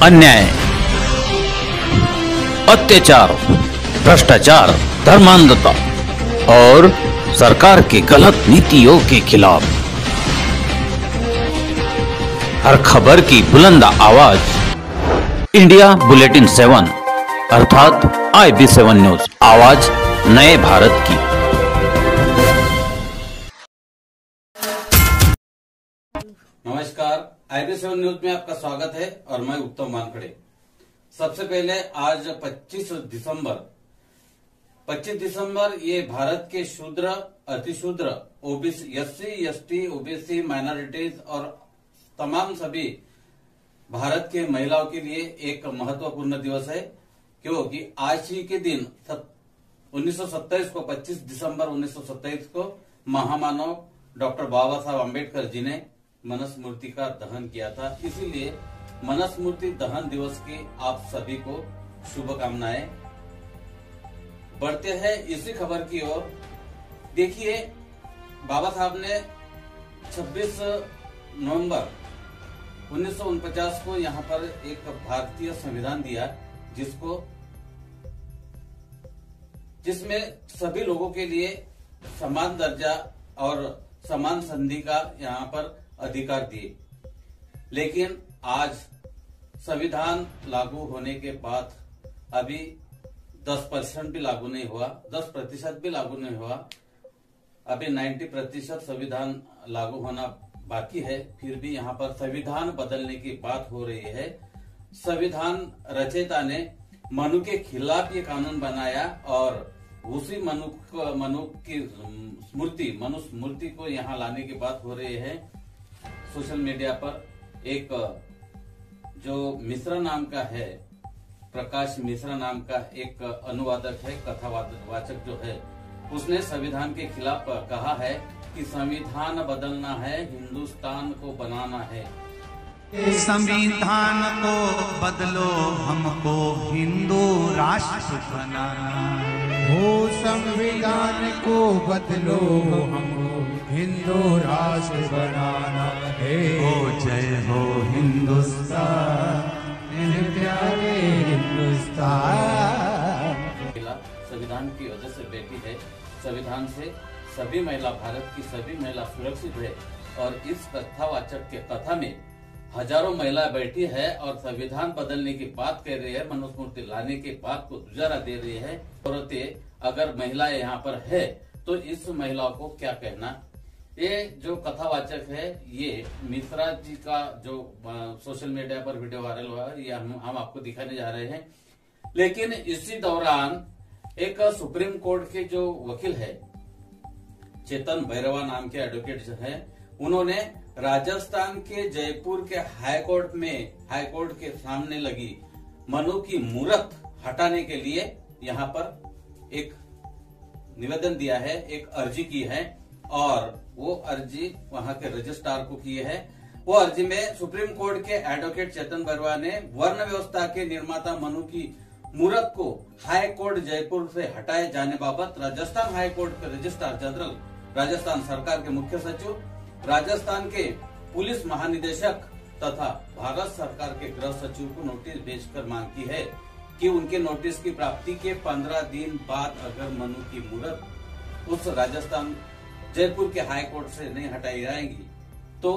अन्याय, अत्याचार, भ्रष्टाचार, धर्मांधता और सरकार की गलत नीतियों के खिलाफ हर खबर की बुलंद आवाज इंडिया बुलेटिन 7 अर्थात IB7 न्यूज, आवाज नए भारत की। नमस्कार, IB7 न्यूज में आपका स्वागत है और मैं उत्तम वानखड़े। सबसे पहले आज 25 दिसंबर ये भारत के शूद्र, अतिशूद्र, OBC, SC, ST, OBC, minorities और तमाम सभी भारत के महिलाओं के लिए एक महत्वपूर्ण दिवस है, क्योंकि आज ही के दिन 1927 को 25 दिसंबर 1927 को महामानव डॉक्टर बाबा साहब अम्बेडकर जी ने मनुस्मृति का दहन किया था। इसीलिए मनुस्मृति दहन दिवस की आप सभी को शुभकामनाएं। बढ़ते हैं इसी खबर की ओर। देखिए, बाबा साहब ने 26 नवंबर 1949 को यहाँ पर एक भारतीय संविधान दिया, जिसमें सभी लोगों के लिए समान दर्जा और समान संधि का यहाँ पर अधिकार दिए। लेकिन आज संविधान लागू होने के बाद अभी 10% भी लागू नहीं हुआ, 10% भी लागू नहीं हुआ। अभी 90% संविधान लागू होना बाकी है। फिर भी यहाँ पर संविधान बदलने की बात हो रही है। संविधान रचयिता ने मनु के खिलाफ ये कानून बनाया और उसी मनुस्मृति को यहाँ लाने की बात हो रही है। सोशल मीडिया पर एक जो मिश्रा नाम का है, प्रकाश मिश्रा नाम का एक अनुवादक है, कथावाचक जो है, उसने संविधान के खिलाफ कहा है कि संविधान बदलना है, हिंदुस्तान को बनाना है। संविधान को बदलो, हमको हिंदू राष्ट्र बनाना हो। संविधान को बदलो, हमको हिंदू राष्ट्र बनाना है। जय हो हिंदुस्तान, प्यारे हिंदुस्तान। संविधान की वजह से बेटी है। संविधान से सभी महिला, भारत की सभी महिला सुरक्षित है। और इस कथावाचक के कथा में हजारों महिलाएं बैठी है और संविधान बदलने की बात कर रही है, मनुस्मृति लाने की बात को दुजारा दे रही है। औरतें अगर महिलाएं यहाँ पर है तो इस महिलाओं को क्या कहना। ये जो कथावाचक है, ये मिश्रा जी का जो सोशल मीडिया पर वीडियो वायरल हुआ है, ये हम आपको दिखाने जा रहे हैं। लेकिन इसी दौरान एक सुप्रीम कोर्ट के जो वकील है, चेतन भैरवा नाम के एडवोकेट जो है, उन्होंने राजस्थान के जयपुर के हाईकोर्ट के सामने लगी मनु की मूर्त हटाने के लिए यहाँ पर एक निवेदन दिया है, एक अर्जी की है। और वो अर्जी वहां के रजिस्ट्रार को की है। वो अर्जी में सुप्रीम कोर्ट के एडवोकेट चेतन बरवा ने वर्ण व्यवस्था के निर्माता मनु की मूर्त को हाई कोर्ट जयपुर से हटाए जाने बाबत राजस्थान हाई कोर्ट के रजिस्ट्रार जनरल, राजस्थान सरकार के मुख्य सचिव, राजस्थान के पुलिस महानिदेशक तथा भारत सरकार के गृह सचिव को नोटिस भेजकर मांग की है कि उनके नोटिस की प्राप्ति के 15 दिन बाद अगर मनु की मूर्त उस राजस्थान जयपुर के हाई कोर्ट से नहीं हटाई जाएंगी तो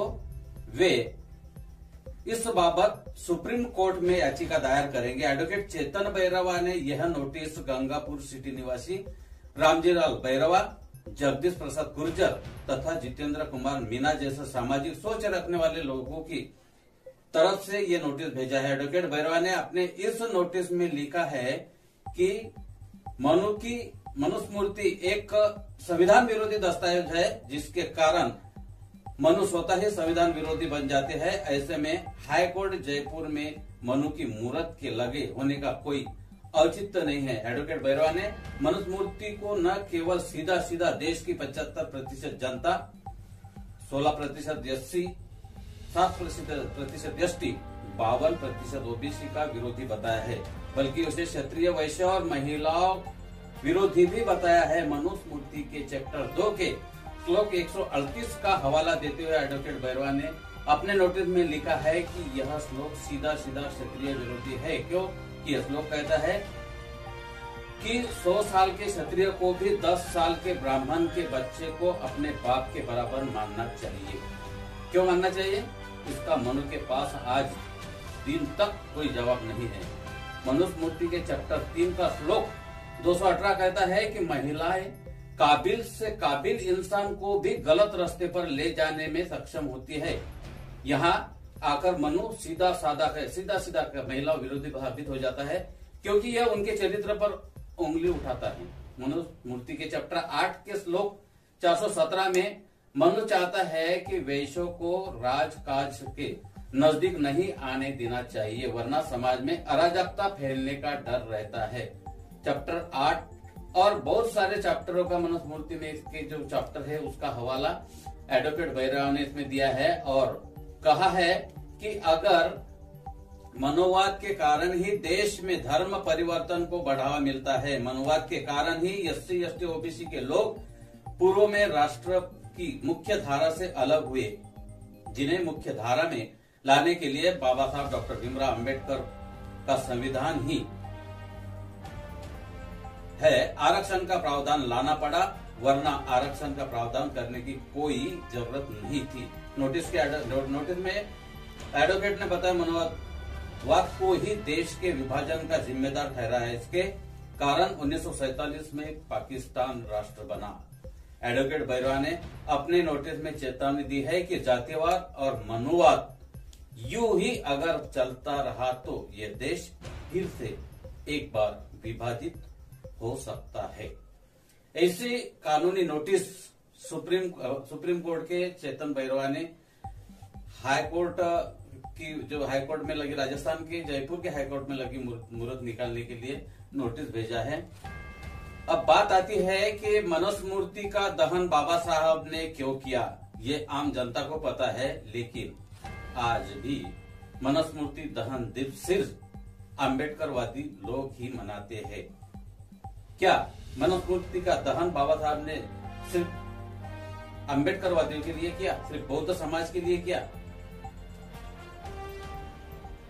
वे इस बाबत सुप्रीम कोर्ट में याचिका दायर करेंगे। एडवोकेट चेतन भैरवा ने यह नोटिस गंगापुर सिटी निवासी रामजीलाल भैरवा, जगदीश प्रसाद गुर्जर तथा जितेंद्र कुमार मीना जैसे सामाजिक सोच रखने वाले लोगों की तरफ से ये नोटिस भेजा है। एडवोकेट भैरवा ने अपने इस नोटिस में लिखा है कि मनुस्मृति एक संविधान विरोधी दस्तावेज है, जिसके कारण मनु स्वतः ही संविधान विरोधी बन जाते हैं। ऐसे में हाई कोर्ट जयपुर में मनु की मूर्त के लगे होने का कोई औचित्य नहीं है। एडवोकेट भैरवा ने मनुस्मृति को न केवल सीधा देश की 75% जनता, 16% SC, 7% ST, 52% OBC का विरोधी बताया है, बल्कि उसे क्षत्रिय, वैश्य और महिलाओं विरोधी भी बताया है। मनुस्मृति के चैप्टर 2 के श्लोक 138 का हवाला देते हुए एडवोकेट भैरवा ने अपने नोटिस में लिखा है कि यह श्लोक सीधा सीधा क्षत्रिय विरोधी है। क्यों कि यह श्लोक कहता है कि 100 साल के क्षत्रिय को भी 10 साल के ब्राह्मण के बच्चे को अपने बाप के बराबर मानना चाहिए। क्यों मानना चाहिए? इसका मनु के पास आज दिन तक कोई जवाब नहीं है। मनुस्मृति के चैप्टर 3 का श्लोक 218 कहता है कि महिलाएं काबिल से काबिल इंसान को भी गलत रास्ते पर ले जाने में सक्षम होती है। यहाँ आकर मनु सीधा सीधा महिला विरोधी साबित हो जाता है, क्योंकि यह उनके चरित्र पर उंगली उठाता है। मनुस्मृति के चैप्टर 8 के श्लोक 417 में मनु चाहता है कि वैश्यों को राजकाज के नजदीक नहीं आने देना चाहिए, वरना समाज में अराजकता फैलने का डर रहता है। चैप्टर 8 और बहुत सारे चैप्टरों का मनुस्मृति में इसके जो चैप्टर है उसका हवाला एडवोकेट भैरव ने इसमें दिया है और कहा है कि अगर मनोवाद के कारण ही देश में धर्म परिवर्तन को बढ़ावा मिलता है, मनोवाद के कारण ही SC ST OBC के लोग पूर्व में राष्ट्र की मुख्य धारा से अलग हुए, जिन्हें मुख्य धारा में लाने के लिए बाबा साहब डॉक्टर भीमराव अंबेडकर का संविधान ही है, आरक्षण का प्रावधान लाना पड़ा, वरना आरक्षण का प्रावधान करने की कोई जरूरत नहीं थी। नोटिस में एडवोकेट ने बताया मनोवाद को ही देश के विभाजन का जिम्मेदार ठहरा है। इसके कारण 1947 में पाकिस्तान राष्ट्र बना। एडवोकेट भैरवा ने अपने नोटिस में चेतावनी दी है कि जातिवाद और मनुवाद यूं ही अगर चलता रहा तो ये देश फिर से एक बार विभाजित हो सकता है। ऐसी कानूनी नोटिस सुप्रीम कोर्ट के चेतन भैरवा ने हाईकोर्ट में लगी, राजस्थान के जयपुर के हाईकोर्ट में लगी मुहूर्त निकालने के लिए नोटिस भेजा है। अब बात आती है कि मनुस्मृति का दहन बाबा साहब ने क्यों किया, ये आम जनता को पता है, लेकिन आज भी मनुस्मृति दहन दिवस सिर्फ अम्बेडकरवादी लोग ही मनाते हैं। क्या मनुस्मृति का दहन बाबा साहब ने सिर्फ अम्बेडकरवादियों के लिए किया, सिर्फ बौद्ध समाज के लिए किया?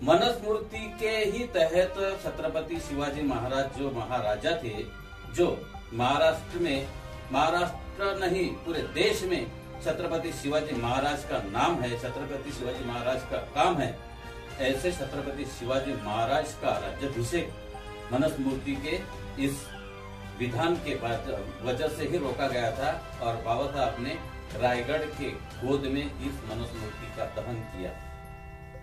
मनुस्मृति के ही तहत छत्रपति शिवाजी महाराज जो महाराजा थे, जो महाराष्ट्र नहीं पूरे देश में छत्रपति शिवाजी महाराज का नाम है, छत्रपति शिवाजी महाराज का काम है, ऐसे छत्रपति शिवाजी महाराज का राज्याभिषेक मनुस्मृति के इस विधान के वजह से ही रोका गया था और बाबा साहब ने रायगढ़ के गोद में इस मनुस्मृति का दहन किया।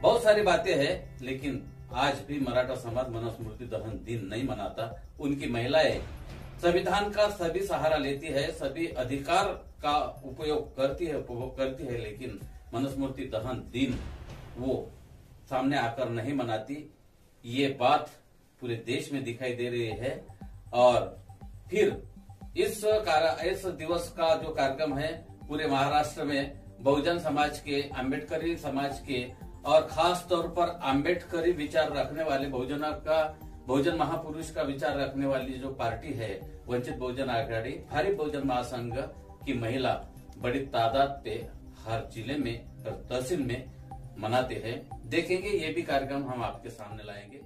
बहुत सारी बातें हैं, लेकिन आज भी मराठा समाज मनुस्मृति दहन दिन नहीं मनाता। उनकी महिलाएं संविधान का सभी सहारा लेती है, सभी अधिकार का उपयोग करती है, लेकिन मनुस्मृति दहन दिन वो सामने आकर नहीं मनाती। ये बात पूरे देश में दिखाई दे रही है। और फिर इस दिवस का जो कार्यक्रम है पूरे महाराष्ट्र में बहुजन समाज के, अम्बेडकरी समाज के और खास तौर पर अम्बेडकरी विचार रखने वाले बहुजन महापुरुष का विचार रखने वाली जो पार्टी है वंचित बहुजन आघाड़ी, भारी बहुजन महासंघ की महिला बड़ी तादाद पे हर जिले में, तहसील में मनाते हैं। देखेंगे ये भी कार्यक्रम हम आपके सामने लाएंगे।